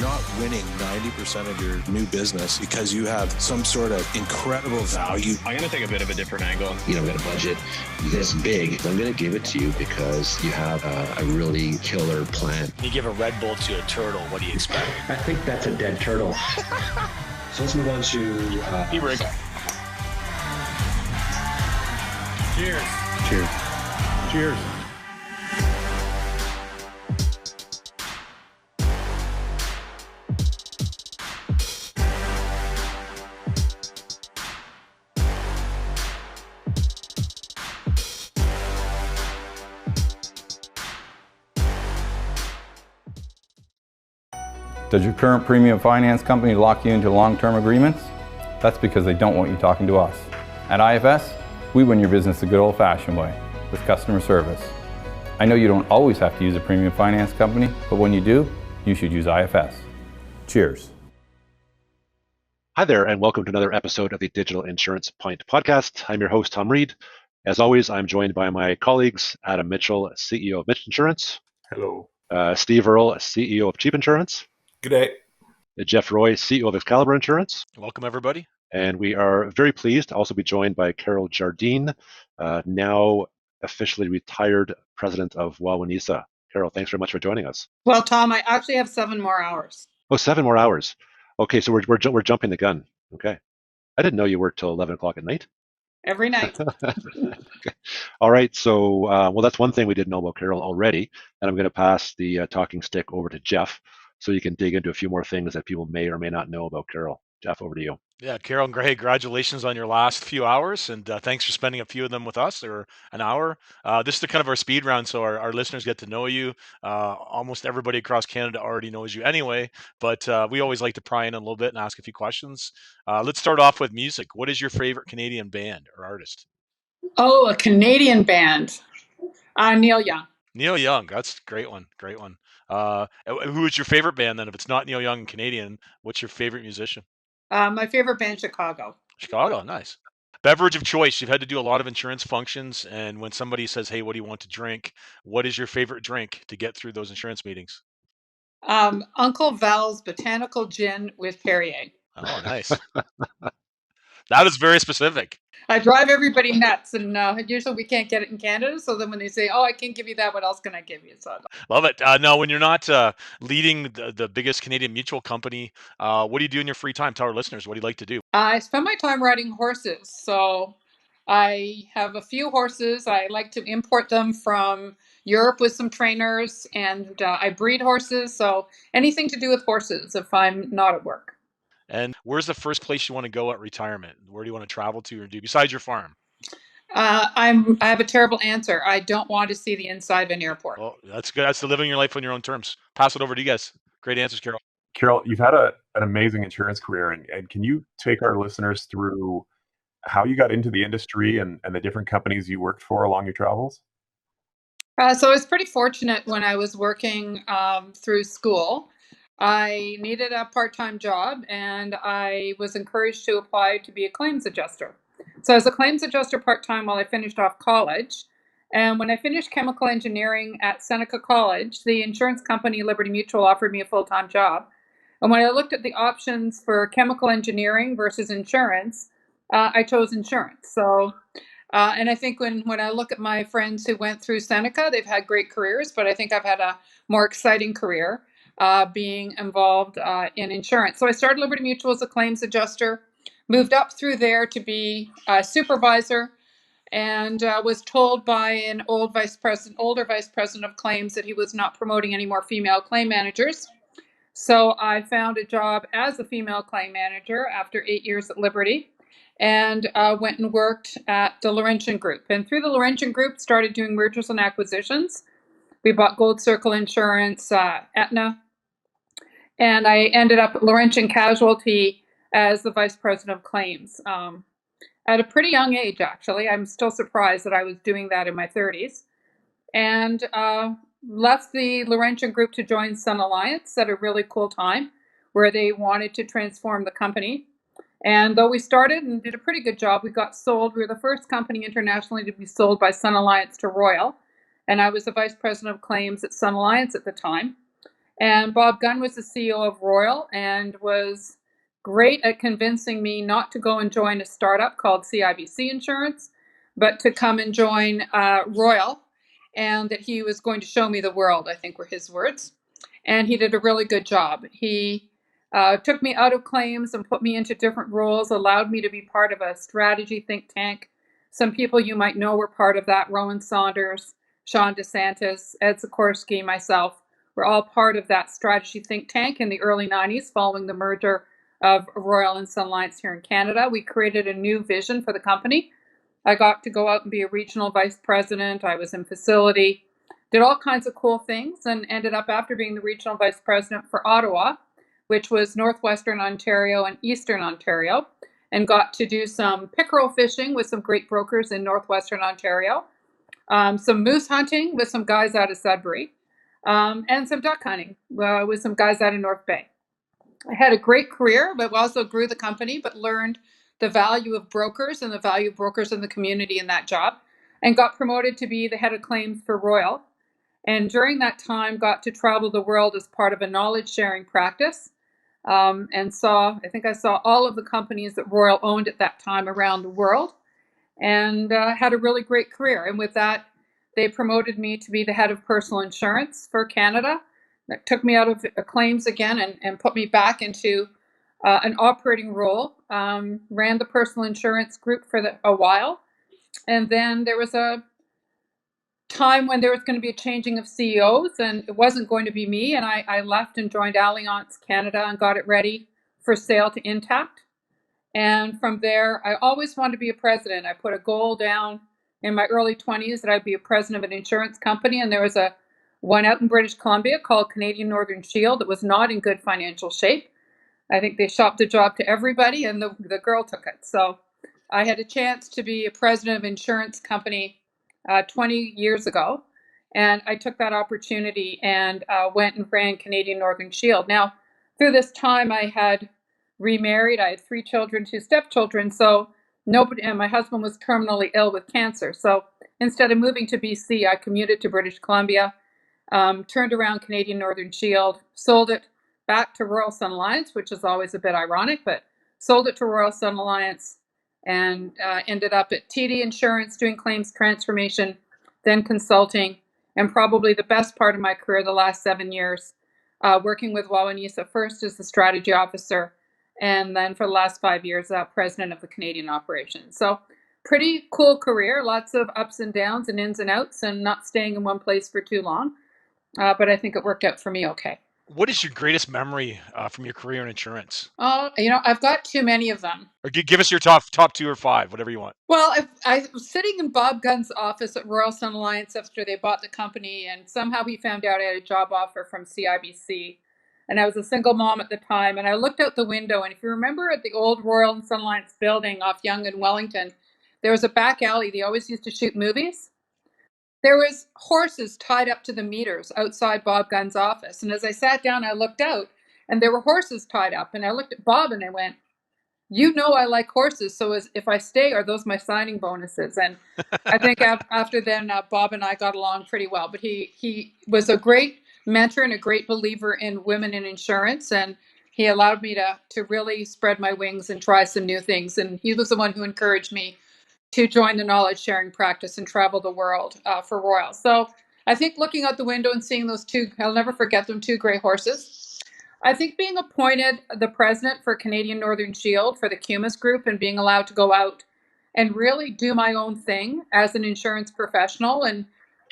not winning 90% of your new business because you have some sort of incredible value. I'm going to take a bit of a different angle. We got a budget this big. I'm going to give it to you because you have a really killer plan. You give a Red Bull to a turtle, what do you expect? I think that's a dead turtle. So let's move on to... E-Rig. Cheers. Cheers. Cheers. Does your current premium finance company lock you into long-term agreements? That's because they don't want you talking to us. At IFS, we win your business the good old-fashioned way, with customer service. I know you don't always have to use a premium finance company, but when you do, you should use IFS. Cheers. Hi there, and welcome to another episode of the Digital Insurance Point podcast. I'm your host, Tom Reed. As always, I'm joined by my colleagues, Adam Mitchell, CEO of Mitch Insurance. Hello. Steve Earle, CEO of Cheap Insurance. Good day. Jeff Roy, CEO of Excalibur Insurance. Welcome, everybody. And we are very pleased to also be joined by Carol Jardine, now officially retired president of Wawanesa. Carol, thanks very much for joining us. Well, Tom, I actually have 7 more hours. Oh, 7 more hours. Okay, so we're jumping the gun. Okay. I didn't know you worked till 11 o'clock at night. Every night. Okay. All right, so well, that's one thing we didn't know about Carol already, and I'm going to pass the talking stick over to Jeff so you can dig into a few more things that people may or may not know about Carol. Jeff, over to you. Yeah, Carol and Greg, congratulations on your last few hours, and thanks for spending a few of them with us, or an hour. This is kind of our speed round, so our listeners get to know you. Almost everybody across Canada already knows you anyway, but we always like to pry in a little bit and ask a few questions. Let's start off with music. What is your favorite Canadian band or artist? Oh, a Canadian band. Neil Young. Neil Young, that's a great one. Great one. Who is your favorite band then? If it's not Neil Young and Canadian, what's your favorite musician? My favorite band, Chicago. Chicago, nice. Beverage of choice. You've had to do a lot of insurance functions, and when somebody says, "Hey, what do you want to drink?" What is your favorite drink to get through those insurance meetings? Uncle Val's Botanical Gin with Perrier. Oh, nice. That is very specific. I drive everybody nuts, and usually we can't get it in Canada. So then when they say, "Oh, I can't give you that," what else can I give you? So Love it. Now, when you're not leading the biggest Canadian mutual company, what do you do in your free time? Tell our listeners, what do you like to do? I spend my time riding horses. So I have a few horses. I like to import them from Europe with some trainers, and I breed horses. So anything to do with horses if I'm not at work. And where's the first place you want to go at retirement? Where do you want to travel to or do besides your farm? I have a terrible answer. I don't want to see the inside of an airport. Well, that's good. That's living your life on your own terms. Pass it over to you guys. Great answers, Carol. Carol, you've had an amazing insurance career, and can you take our listeners through how you got into the industry and the different companies you worked for along your travels? So I was pretty fortunate when I was working through school. I needed a part-time job, and I was encouraged to apply to be a claims adjuster. So I was a claims adjuster part-time while I finished off college. And when I finished chemical engineering at Seneca College, the insurance company Liberty Mutual offered me a full-time job. And when I looked at the options for chemical engineering versus insurance, I chose insurance. So, and I think when I look at my friends who went through Seneca, they've had great careers, but I think I've had a more exciting career being involved in insurance. So I started Liberty Mutual as a claims adjuster, moved up through there to be a supervisor, and was told by an older vice president of claims that he was not promoting any more female claim managers. So I found a job as a female claim manager after 8 years at Liberty, and went and worked at the Laurentian Group. And through the Laurentian Group, started doing mergers and acquisitions. We bought Gold Circle Insurance, Aetna, and I ended up at Laurentian Casualty as the vice president of claims at a pretty young age, actually. I'm still surprised that I was doing that in my 30s. And left the Laurentian Group to join Sun Alliance at a really cool time where they wanted to transform the company. And though we started and did a pretty good job, we got sold. We were the first company internationally to be sold by Sun Alliance to Royal. And I was the vice president of claims at Sun Alliance at the time. And Bob Gunn was the CEO of Royal and was great at convincing me not to go and join a startup called CIBC Insurance, but to come and join Royal, and that he was going to show me the world, I think were his words. And he did a really good job. He took me out of claims and put me into different roles, allowed me to be part of a strategy think tank. Some people you might know were part of that: Rowan Saunders, Sean DeSantis, Ed Sikorsky, myself. We're all part of that strategy think tank in the early 90s following the merger of Royal and Sun Alliance here in Canada. We created a new vision for the company. I got to go out and be a regional vice president. I was in facility, did all kinds of cool things, and ended up, after being the regional vice president for Ottawa, which was northwestern Ontario and eastern Ontario, and got to do some pickerel fishing with some great brokers in northwestern Ontario, some moose hunting with some guys out of Sudbury, and some duck hunting with some guys out of North Bay. I had a great career, but also grew the company, but learned the value of brokers and the value of brokers in the community in that job, and got promoted to be the head of claims for Royal. And during that time, got to travel the world as part of a knowledge sharing practice, and I think I saw all of the companies that Royal owned at that time around the world, and had a really great career. And with that, they promoted me to be the head of personal insurance for Canada. That took me out of claims again and put me back into an operating role. Ran the personal insurance group for a while. And then there was a time when there was going to be a changing of CEOs, and it wasn't going to be me. And I left and joined Allianz Canada and got it ready for sale to Intact. And from there, I always wanted to be a president. I put a goal down in my early 20s that I'd be a president of an insurance company. And there was one out in British Columbia called Canadian Northern Shield that was not in good financial shape. I think they shopped the job to everybody, and the girl took it. So I had a chance to be a president of an insurance company 20 years ago. And I took that opportunity and went and ran Canadian Northern Shield. Now, through this time, I had remarried. I had 3 children, 2 stepchildren. So nobody, and my husband was terminally ill with cancer. So instead of moving to BC, I commuted to British Columbia, turned around Canadian Northern Shield, sold it back to Royal Sun Alliance, which is always a bit ironic, but sold it to Royal Sun Alliance, and ended up at TD Insurance doing claims transformation, then consulting, and probably the best part of my career the last 7 years, working with Wawanesa, first as the strategy officer, and then for the last 5 years, president of the Canadian operation. So pretty cool career, lots of ups and downs and ins and outs, and not staying in one place for too long. But I think it worked out for me okay. What is your greatest memory from your career in insurance? I've got too many of them. Or give us your top 2 or 5, whatever you want. Well, I was sitting in Bob Gunn's office at Royal Sun Alliance after they bought the company, and somehow he found out I had a job offer from CIBC. And I was a single mom at the time, and I looked out the window, and if you remember at the old Royal and Sun Alliance building off Yonge and Wellington, there was a back alley. They always used to shoot movies. There was horses tied up to the meters outside Bob Gunn's office. And as I sat down, I looked out, and there were horses tied up. And I looked at Bob and I went, "You know I like horses, so if I stay, are those my signing bonuses?" And I think after then, Bob and I got along pretty well. But he was a great mentor and a great believer in women in insurance, and he allowed me to really spread my wings and try some new things. And he was the one who encouraged me to join the knowledge sharing practice and travel the world for Royal. So I think looking out the window and seeing those 2, I'll never forget them, 2 gray horses. I think being appointed the president for Canadian Northern Shield for the Cumas Group and being allowed to go out and really do my own thing as an insurance professional and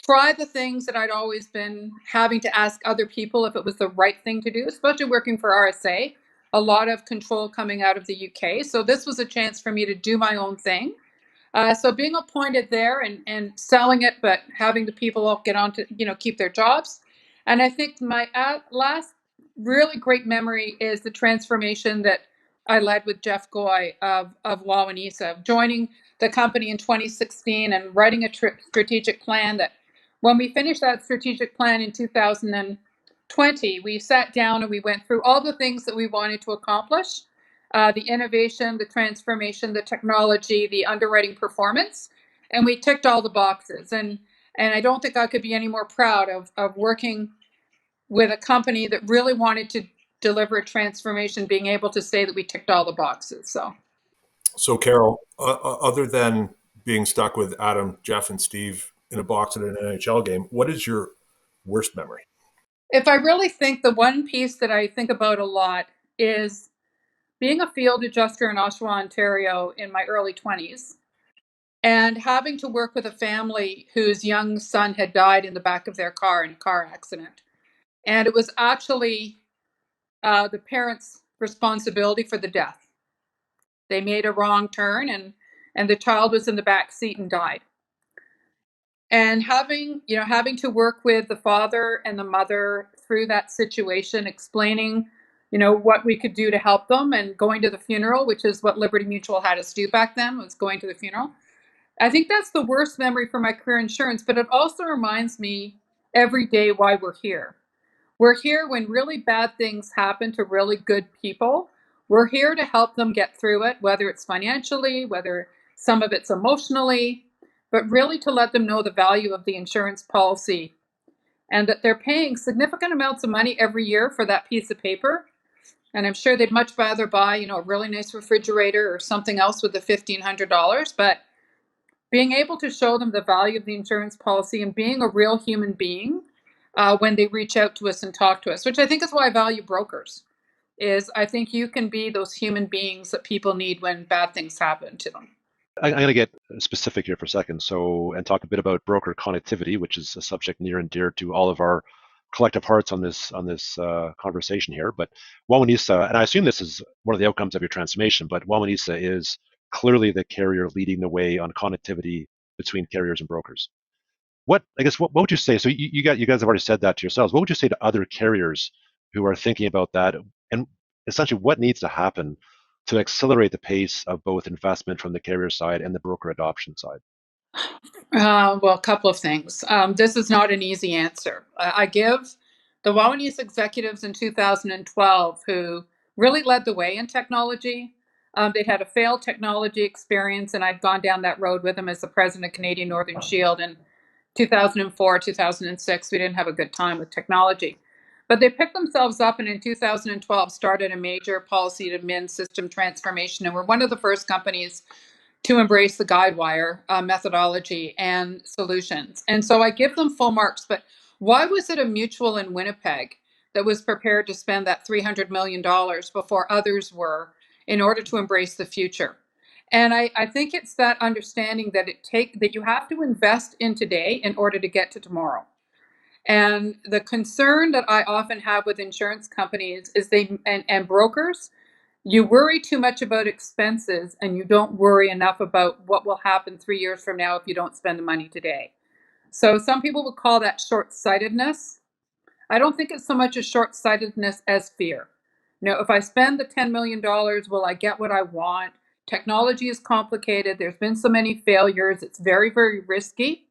try the things that I'd always been having to ask other people if it was the right thing to do, especially working for RSA, a lot of control coming out of the UK. So this was a chance for me to do my own thing. So being appointed there and selling it, but having the people all get on to, keep their jobs. And I think my last really great memory is the transformation that I led with Jeff Goy of Wawanesa, joining the company in 2016 and writing a strategic plan that when we finished that strategic plan in 2020, we sat down and we went through all the things that we wanted to accomplish. The innovation, the transformation, the technology, the underwriting performance, and we ticked all the boxes. And I don't think I could be any more proud of working with a company that really wanted to deliver a transformation, being able to say that we ticked all the boxes. So, Carol, other than being stuck with Adam, Jeff, and Steve in a box at an NHL game, what is your worst memory? If I really think, the one piece that I think about a lot is being a field adjuster in Oshawa, Ontario in my early 20s, and having to work with a family whose young son had died in the back of their car in a car accident. And it was actually the parents' responsibility for the death. They made a wrong turn, and the child was in the back seat and died. And having to work with the father and the mother through that situation, explaining what we could do to help them, and going to the funeral, which is what Liberty Mutual had us do back then, was going to the funeral. I think that's the worst memory for my career insurance, but it also reminds me every day why we're here. We're here when really bad things happen to really good people. We're here to help them get through it, whether it's financially, whether some of it's emotionally, but really to let them know the value of the insurance policy, and that they're paying significant amounts of money every year for that piece of paper. And I'm sure they'd much rather buy, a really nice refrigerator or something else with the $1,500. But being able to show them the value of the insurance policy and being a real human being when they reach out to us and talk to us, which I think is why I value brokers, is I think you can be those human beings that people need when bad things happen to them. I'm going to get specific here for a second, and talk a bit about broker connectivity, which is a subject near and dear to all of our collective hearts on this conversation here. But Wawanesa, and I assume this is one of the outcomes of your transformation, but Wawanesa is clearly the carrier leading the way on connectivity between carriers and brokers. What would you say? So you guys have already said that to yourselves. What would you say to other carriers who are thinking about that, and essentially what needs to happen to accelerate the pace of both investment from the carrier side and the broker adoption side? Well, a couple of things. This is not an easy answer. I give the Wawanese executives in 2012 who really led the way in technology. They'd had a failed technology experience, and I'd gone down that road with them as the president of Canadian Northern Shield in 2004, 2006. We didn't have a good time with technology. But they picked themselves up, and in 2012 started a major policy admin system transformation, and we're one of the first companies to embrace the Guidewire methodology and solutions. And so I give them full marks, but why was it a mutual in Winnipeg that was prepared to spend that $300 million before others were in order to embrace the future? And I think it's that understanding that that you have to invest in today in order to get to tomorrow. And the concern that I often have with insurance companies is and brokers, you worry too much about expenses and you don't worry enough about what will happen 3 years from now if you don't spend the money today. So some people would call that short-sightedness. I don't think it's so much a short-sightedness as fear. If I spend the $10 million, will I get what I want? Technology is complicated. There's been so many failures. It's very, very risky.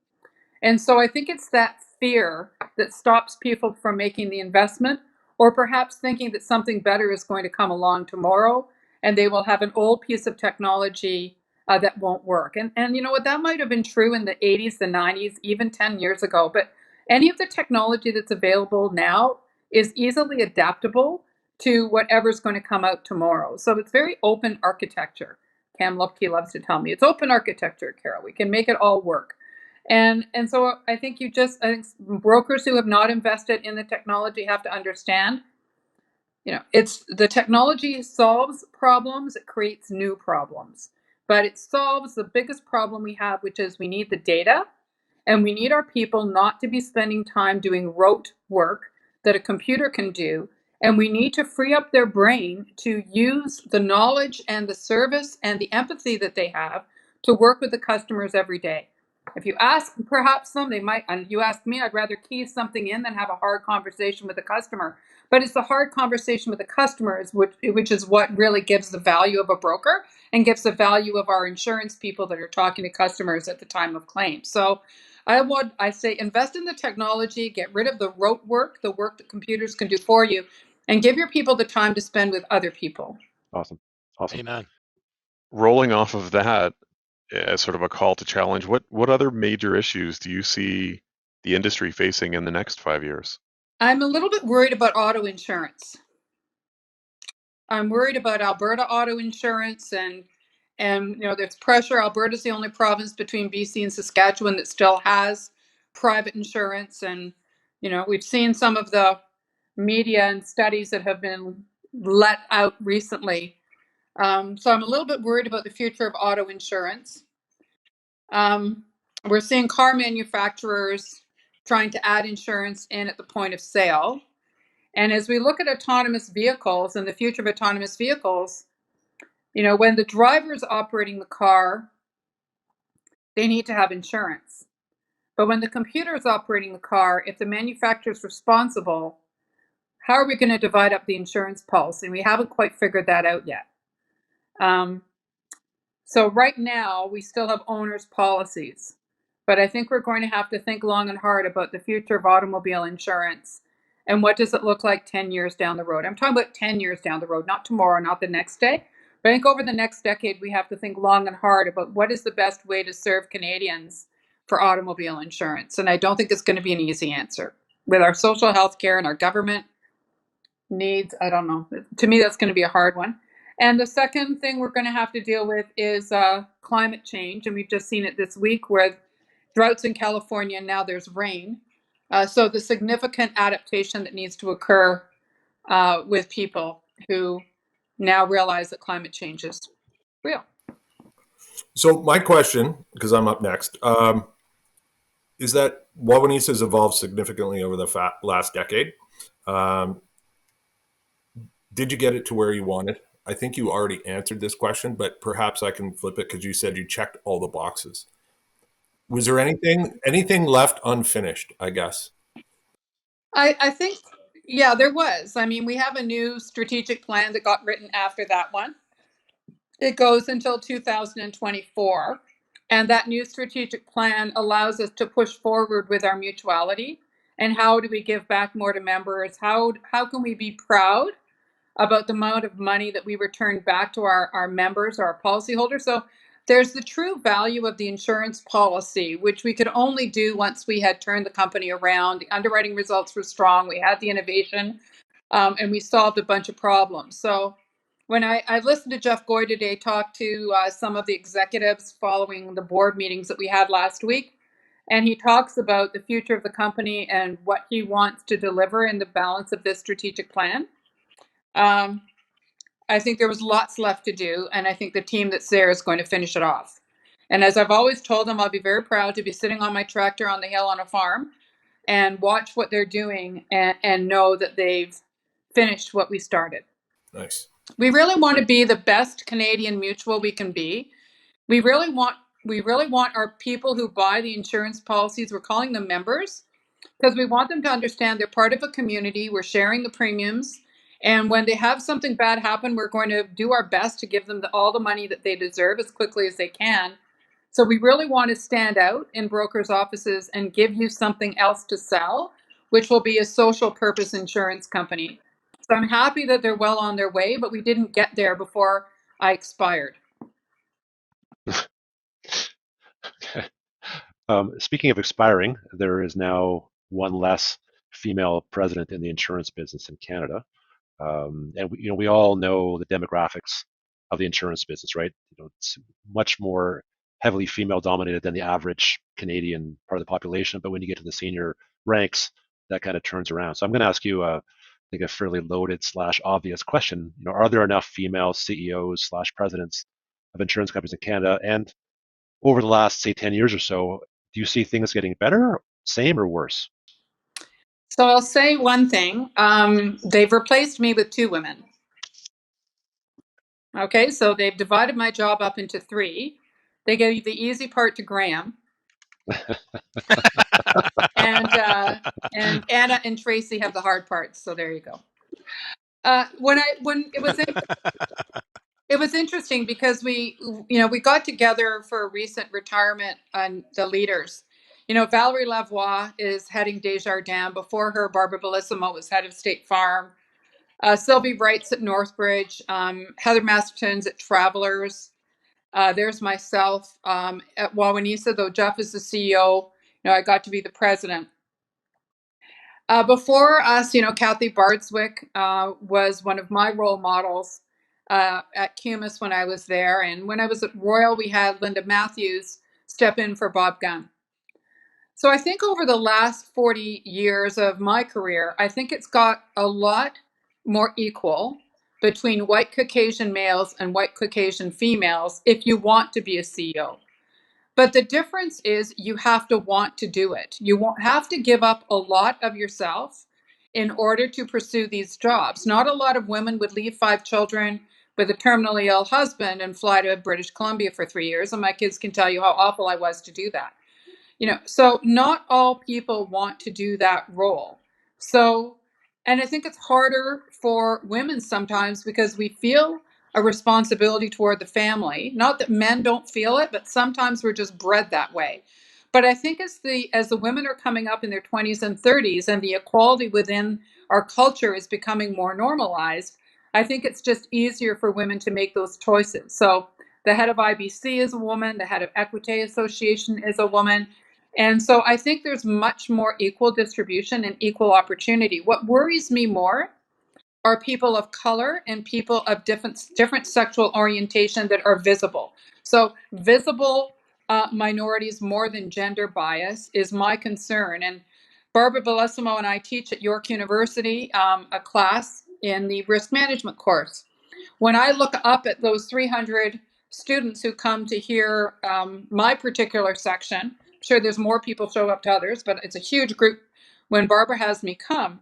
And so I think it's that fear that stops people from making the investment, or perhaps thinking that something better is going to come along tomorrow and they will have an old piece of technology that won't work. And you know what, that might have been true in the 80s, the 90s, even 10 years ago. But any of the technology that's available now is easily adaptable to whatever's going to come out tomorrow. So it's very open architecture. Cam Lupke loves to tell me it's open architecture, Carol. We can make it all work. And so I think I think brokers who have not invested in the technology have to understand, it's the technology solves problems, it creates new problems, but it solves the biggest problem we have, which is we need the data, and we need our people not to be spending time doing rote work that a computer can do. And we need to free up their brain to use the knowledge and the service and the empathy that they have to work with the customers every day. If you ask perhaps them, they might, and you ask me, I'd rather key something in than have a hard conversation with the customer. But it's the hard conversation with the customers, which is what really gives the value of a broker and gives the value of our insurance people that are talking to customers at the time of claim. So I say invest in the technology, get rid of the rote work, the work that computers can do for you, and give your people the time to spend with other people. Awesome. Amen. Rolling off of that, as sort of a call to challenge, what other major issues do you see the industry facing in the next 5 years? I'm a little bit worried about auto insurance. I'm worried about Alberta auto insurance and there's pressure. Alberta's the only province between BC and Saskatchewan that still has private insurance, and we've seen some of the media and studies that have been let out recently. So I'm a little bit worried about the future of auto insurance. We're seeing car manufacturers trying to add insurance in at the point of sale. And as we look at autonomous vehicles and the future of autonomous vehicles, when the driver is operating the car, they need to have insurance. But when the computer is operating the car, if the manufacturer is responsible, how are we going to divide up the insurance policy? We haven't quite figured that out yet. So right now, we still have owners' policies. But I think we're going to have to think long and hard about the future of automobile insurance and what does it look like 10 years down the road. I'm talking about 10 years down the road, not tomorrow, not the next day. But I think over the next decade, we have to think long and hard about what is the best way to serve Canadians for automobile insurance. And I don't think it's going to be an easy answer. With our social health care and our government needs, I don't know. To me, that's going to be a hard one. And the second thing we're going to have to deal with is climate change. And we've just seen it this week with droughts in California, and now there's rain. So the significant adaptation that needs to occur with people who now realize that climate change is real. So my question, because I'm up next, is that Wawanesa has evolved significantly over the last decade. Did you get it to where you wanted? I think you already answered this question, but perhaps I can flip it because you said you checked all the boxes. Was there anything left unfinished, I guess? I think, yeah, there was. I mean, we have a new strategic plan that got written after that one. It goes until 2024. And that new strategic plan allows us to push forward with our mutuality. And how do we give back more to members? How can we be proud about the amount of money that we return back to our members, our policyholders? So there's the true value of the insurance policy, which we could only do once we had turned the company around. The underwriting results were strong. We had the innovation, and we solved a bunch of problems. So when I listened to Jeff Goy today talk to some of the executives following the board meetings that we had last week, and he talks about the future of the company and what he wants to deliver in the balance of this strategic plan. I think there was lots left to do, and I think the team that's there is going to finish it off. And as I've always told them, I'll be very proud to be sitting on my tractor on the hill on a farm and watch what they're doing and know that they've finished what we started. Nice. We really want to be the best Canadian mutual we can be. We really want our people who buy the insurance policies, we're calling them members, because we want them to understand they're part of a community. We're sharing the premiums. And when they have something bad happen, we're going to do our best to give them all the money that they deserve as quickly as they can. So we really want to stand out in brokers' offices and give you something else to sell, which will be a social purpose insurance company. So I'm happy that they're well on their way, but we didn't get there before I expired. Okay. Speaking of expiring, there is now one less female president in the insurance business in Canada. And we all know the demographics of the insurance business, right? It's much more heavily female dominated than the average Canadian part of the population. But when you get to the senior ranks, that kind of turns around. So I'm going to ask you, I think, a fairly loaded / obvious question. Are there enough female CEOs / presidents of insurance companies in Canada? And over the last, say, 10 years or so, do you see things getting better, same, or worse? So I'll say one thing. They've replaced me with 2 women. Okay, so they've divided my job up into 3. They gave the easy part to Graham. and Anna and Tracy have the hard parts. So there you go. When it was interesting because we got together for a recent retirement on the leaders. Valerie Lavoie is heading Desjardins. Before her, Barbara Bellissimo was head of State Farm. Sylvie Wright's at Northbridge. Heather Masterton's at Travelers. There's myself at Wawanesa, though Jeff is the CEO. I got to be the president. Before us, Kathy Bardswick was one of my role models at Cumis when I was there. And when I was at Royal, we had Linda Matthews step in for Bob Gunn. So I think over the last 40 years of my career, I think it's got a lot more equal between white Caucasian males and white Caucasian females if you want to be a CEO. But the difference is you have to want to do it. You won't have to give up a lot of yourself in order to pursue these jobs. Not a lot of women would leave 5 children with a terminally ill husband and fly to British Columbia for 3 years. And my kids can tell you how awful I was to do that. So not all people want to do that role. So, and I think it's harder for women sometimes because we feel a responsibility toward the family. Not that men don't feel it, but sometimes we're just bred that way. But I think as the women are coming up in their 20s and 30s and the equality within our culture is becoming more normalized, I think it's just easier for women to make those choices. So the head of IBC is a woman, the head of Equite Association is a woman. And so I think there's much more equal distribution and equal opportunity. What worries me more are people of color and people of different sexual orientation that are visible. So visible minorities more than gender bias is my concern. And Barbara Bellissimo and I teach at York University a class in the risk management course. When I look up at those 300 students who come to hear my particular section, I'm sure there's more people show up to others, but it's a huge group when Barbara has me come.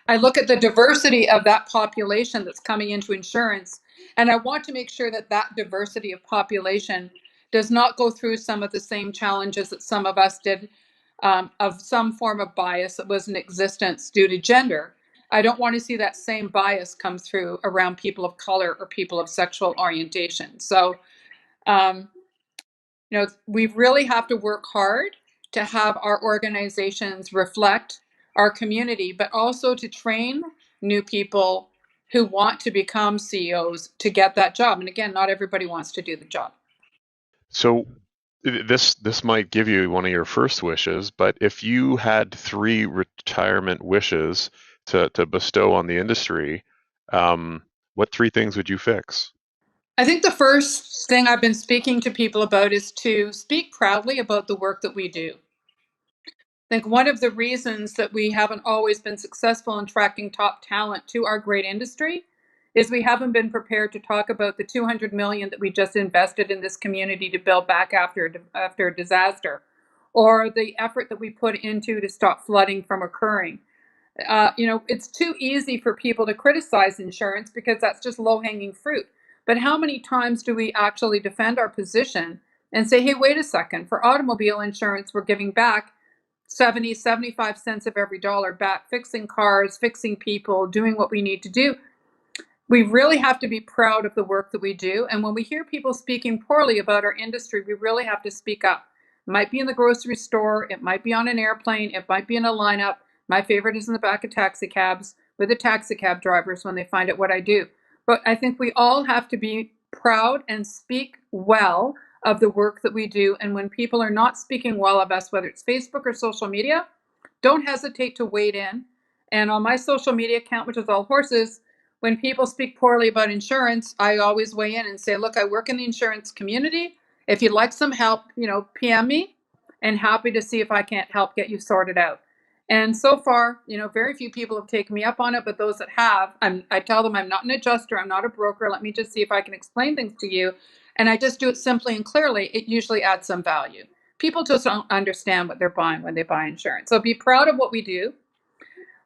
I look at the diversity of that population that's coming into insurance, and I want to make sure that that diversity of population does not go through some of the same challenges that some of us did of some form of bias that was in existence due to gender. I don't want to see that same bias come through around people of color or people of sexual orientation. So, we really have to work hard to have our organizations reflect our community, but also to train new people who want to become CEOs to get that job. And again, not everybody wants to do the job. So this might give you one of your first wishes, but if you had 3 retirement wishes to bestow on the industry, what 3 things would you fix? I think the first thing I've been speaking to people about is to speak proudly about the work that we do. I think one of the reasons that we haven't always been successful in attracting top talent to our great industry is we haven't been prepared to talk about the $200 million that we just invested in this community to build back after a disaster, or the effort that we put into to stop flooding from occurring. It's too easy for people to criticize insurance because that's just low-hanging fruit. But how many times do we actually defend our position and say, hey, wait a second, for automobile insurance, we're giving back 70, 75 cents of every dollar back, fixing cars, fixing people, doing what we need to do. We really have to be proud of the work that we do. And when we hear people speaking poorly about our industry, we really have to speak up. It might be in the grocery store, it might be on an airplane, it might be in a lineup. My favorite is in the back of taxi cabs with the taxi cab drivers when they find out what I do. But I think we all have to be proud and speak well of the work that we do. And when people are not speaking well of us, whether it's Facebook or social media, don't hesitate to wade in. And on my social media account, which is all horses, when people speak poorly about insurance, I always weigh in and say, look, I work in the insurance community. If you'd like some help, PM me, and happy to see if I can't help get you sorted out. And so far, very few people have taken me up on it, but those that have, I tell them I'm not an adjuster, I'm not a broker. Let me just see if I can explain things to you. And I just do it simply and clearly. It usually adds some value. People just don't understand what they're buying when they buy insurance. So be proud of what we do.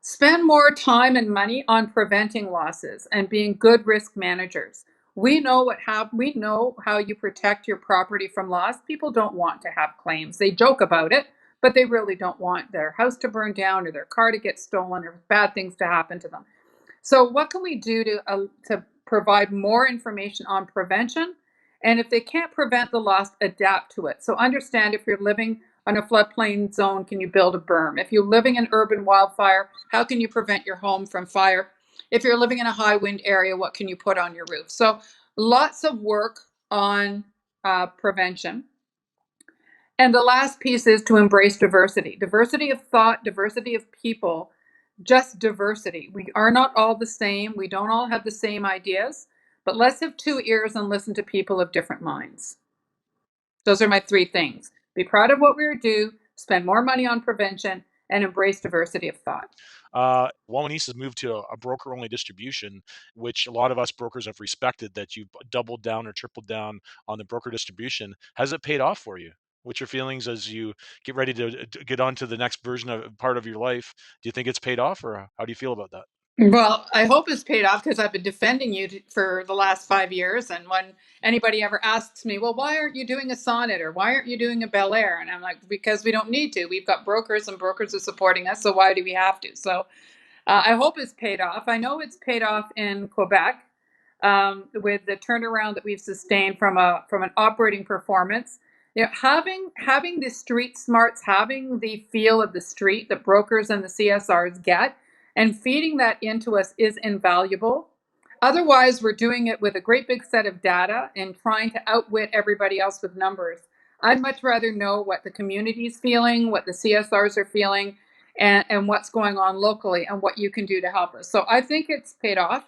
Spend more time and money on preventing losses and being good risk managers. We know how you protect your property from loss. People don't want to have claims. They joke about it, but they really don't want their house to burn down or their car to get stolen or bad things to happen to them. So what can we do to provide more information on prevention? And if they can't prevent the loss, adapt to it. So understand if you're living on a floodplain zone, can you build a berm? If you're living in urban wildfire, how can you prevent your home from fire? If you're living in a high wind area, what can you put on your roof? So lots of work on prevention. And the last piece is to embrace diversity, diversity of thought, diversity of people, just diversity. We are not all the same. We don't all have the same ideas, but let's have two ears and listen to people of different minds. Those are my three things. Be proud of what we do, spend more money on prevention, and embrace diversity of thought. Wawanesa has moved to a broker-only distribution, which a lot of us brokers have respected that you've doubled down or tripled down on the broker distribution. Has it paid off for you? What's your feelings as you get ready to get on to the next version of part of your life? Do you think it's paid off, or how do you feel about that? Well, I hope it's paid off because I've been defending you for the last 5 years. And when anybody ever asks me, well, why aren't you doing a Sonnet or why aren't you doing a Bel Air? And I'm like, because we don't need to. We've got brokers and brokers are supporting us. So why do we have to? So I hope it's paid off. I know it's paid off in Quebec with the turnaround that we've sustained from an operating performance. Having the street smarts, having the feel of the street that brokers and the CSRs get, and feeding that into us is invaluable. Otherwise, we're doing it with a great big set of data and trying to outwit everybody else with numbers. I'd much rather know what the community is feeling, what the CSRs are feeling, and what's going on locally and what you can do to help us. So I think it's paid off.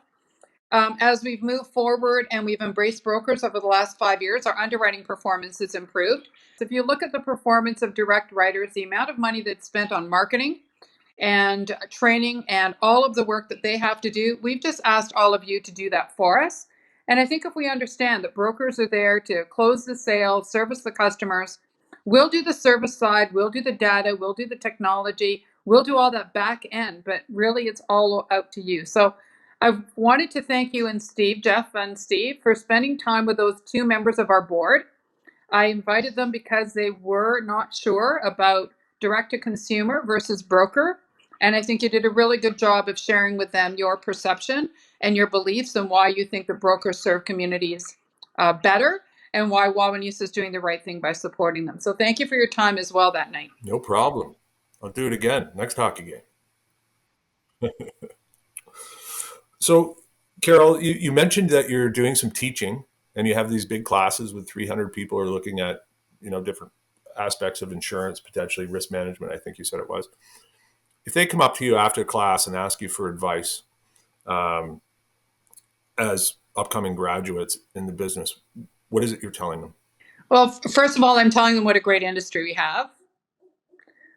As we've moved forward and we've embraced brokers over the last 5 years, our underwriting performance has improved. If you look at the performance of direct writers, the amount of money that's spent on marketing and training and all of the work that they have to do, we've just asked all of you to do that for us. And I think if we understand that brokers are there to close the sale, service the customers, we'll do the service side, we'll do the data, we'll do the technology, we'll do all that back end, but really it's all out to you. So I wanted to thank you and Steve, Jeff and Steve, for spending time with those two members of our board. I invited them because they were not sure about direct to consumer versus broker. And I think you did a really good job of sharing with them your perception and your beliefs and why you think the brokers serve communities better and why Wawanesa is doing the right thing by supporting them. So thank you for your time as well that night. No problem. I'll do it again next hockey game. So, Carol, you mentioned that you're doing some teaching and you have these big classes with 300 people are looking at, different aspects of insurance, potentially risk management, I think you said it was. If they come up to you after class and ask you for advice as upcoming graduates in the business, what is it you're telling them? Well, first of all, I'm telling them what a great industry we have.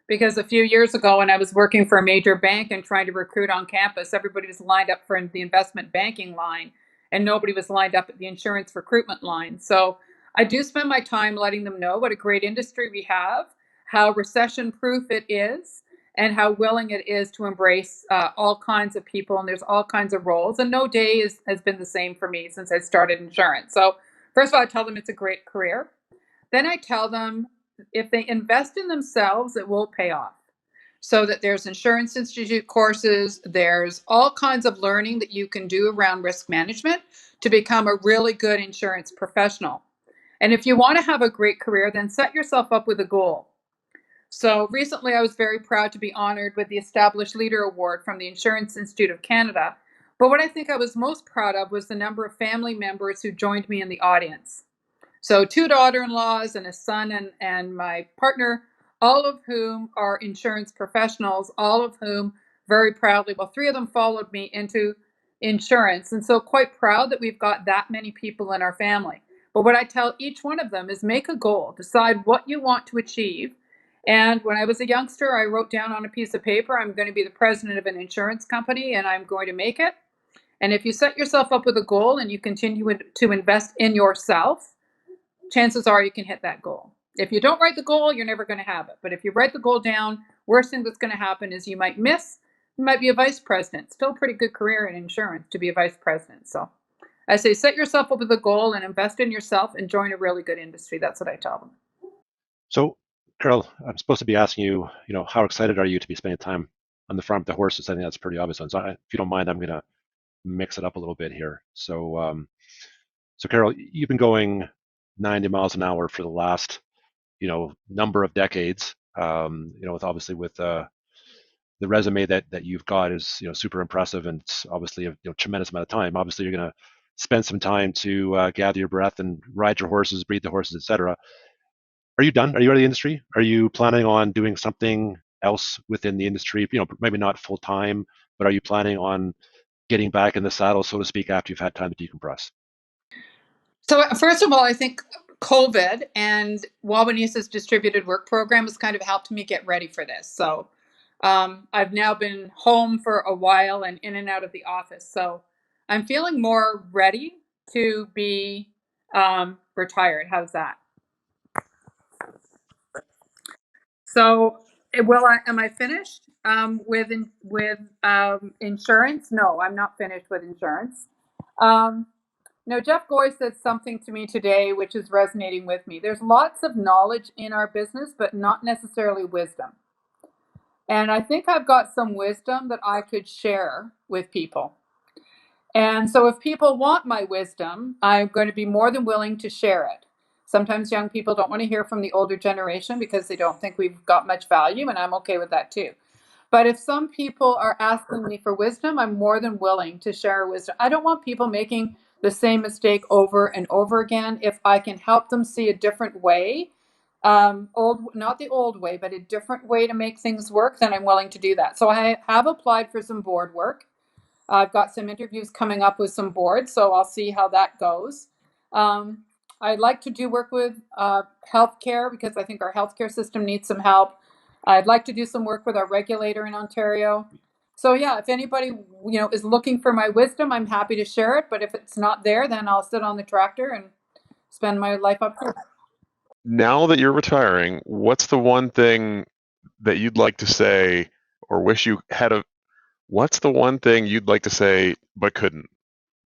Because a few years ago, when I was working for a major bank and trying to recruit on campus, everybody was lined up for the investment banking line, and nobody was lined up at the insurance recruitment line. So I do spend my time letting them know what a great industry we have, how recession-proof it is, and how willing it is to embrace all kinds of people, and there's all kinds of roles. And no day has been the same for me since I started insurance. So first of all, I tell them it's a great career. Then I tell them if they invest in themselves, it will pay off. So that there's Insurance Institute courses, there's all kinds of learning that you can do around risk management to become a really good insurance professional. And if you want to have a great career, then set yourself up with a goal. So recently, I was very proud to be honored with the Established Leader Award from the Insurance Institute of Canada. But what I think I was most proud of was the number of family members who joined me in the audience. So 2 daughter-in-laws and a son and my partner, all of whom are insurance professionals, all of whom very proudly, well, 3 of them followed me into insurance. And so quite proud that we've got that many people in our family. But what I tell each one of them is make a goal, decide what you want to achieve. And when I was a youngster, I wrote down on a piece of paper, I'm going to be the president of an insurance company and I'm going to make it. And if you set yourself up with a goal and you continue to invest in yourself, chances are you can hit that goal. If you don't write the goal, you're never going to have it. But if you write the goal down, worst thing that's going to happen is you might miss. You might be a vice president. Still a pretty good career in insurance to be a vice president. So I say set yourself up with a goal and invest in yourself and join a really good industry. That's what I tell them. So, Carol, I'm supposed to be asking you, how excited are you to be spending time on the farm with the horses? I think that's a pretty obvious one. So if you don't mind, I'm going to mix it up a little bit here. So, Carol, you've been going 90 miles an hour for the last, number of decades. With obviously with the resume that you've got is, super impressive, and it's obviously a tremendous amount of time. Obviously, you're going to spend some time to gather your breath and ride your horses, breed the horses, etc. Are you done? Are you out of the industry? Are you planning on doing something else within the industry? Maybe not full time, but are you planning on getting back in the saddle, so to speak, after you've had time to decompress? So first of all, I think COVID and Wawanesa's distributed work program has kind of helped me get ready for this. So I've now been home for a while and in and out of the office. So I'm feeling more ready to be retired. How's that? So, am I finished with insurance? No, I'm not finished with insurance. No, Jeff Goy said something to me today, which is resonating with me. There's lots of knowledge in our business, but not necessarily wisdom. And I think I've got some wisdom that I could share with people. And so if people want my wisdom, I'm going to be more than willing to share it. Sometimes young people don't want to hear from the older generation because they don't think we've got much value, and I'm okay with that too. But if some people are asking me for wisdom, I'm more than willing to share wisdom. I don't want people making the same mistake over and over again. If I can help them see a different way, not the old way, but a different way to make things work, then I'm willing to do that. So I have applied for some board work. I've got some interviews coming up with some boards, so I'll see how that goes. I'd like to do work with healthcare because I think our healthcare system needs some help. I'd like to do some work with our regulator in Ontario. So yeah, if anybody is looking for my wisdom, I'm happy to share it. But if it's not there, then I'll sit on the tractor and spend my life up here. Now that you're retiring, what's the one thing that you'd like to say or wish you had what's the one thing you'd like to say but couldn't?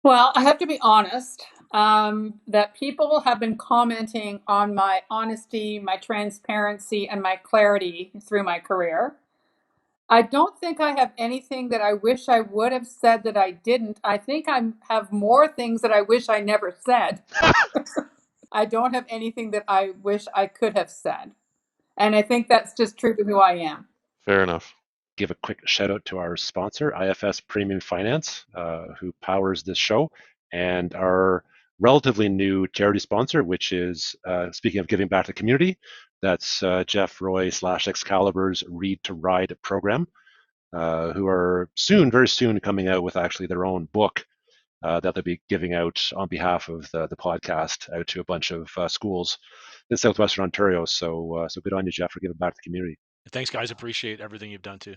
Well, I have to be honest that people have been commenting on my honesty, my transparency, and my clarity through my career. I don't think I have anything that I wish I would have said that I didn't. I think I have more things that I wish I never said. I don't have anything that I wish I could have said. And I think that's just true to who I am. Fair enough. Give a quick shout out to our sponsor, IFS Premium Finance, who powers this show, and our relatively new charity sponsor, which is, speaking of giving back to the community, that's Jeff Roy / Excalibur's Read to Ride program, who are very soon coming out with actually their own book that they'll be giving out on behalf of the podcast out to a bunch of schools in Southwestern Ontario. So good on you, Jeff, for giving back to the community. Thanks, guys. Appreciate everything you've done too.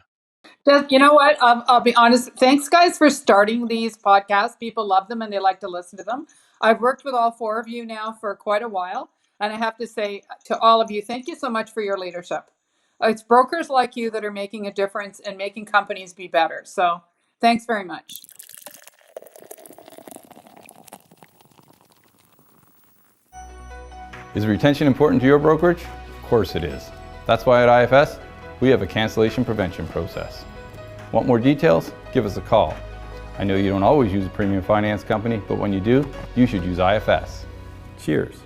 You know what? I'll be honest. Thanks, guys, for starting these podcasts. People love them and they like to listen to them. I've worked with all four of you now for quite a while. And I have to say to all of you, thank you so much for your leadership. It's brokers like you that are making a difference and making companies be better. So thanks very much. Is retention important to your brokerage? Of course it is. That's why at IFS, we have a cancellation prevention process. Want more details? Give us a call. I know you don't always use a premium finance company, but when you do, you should use IFS. Cheers.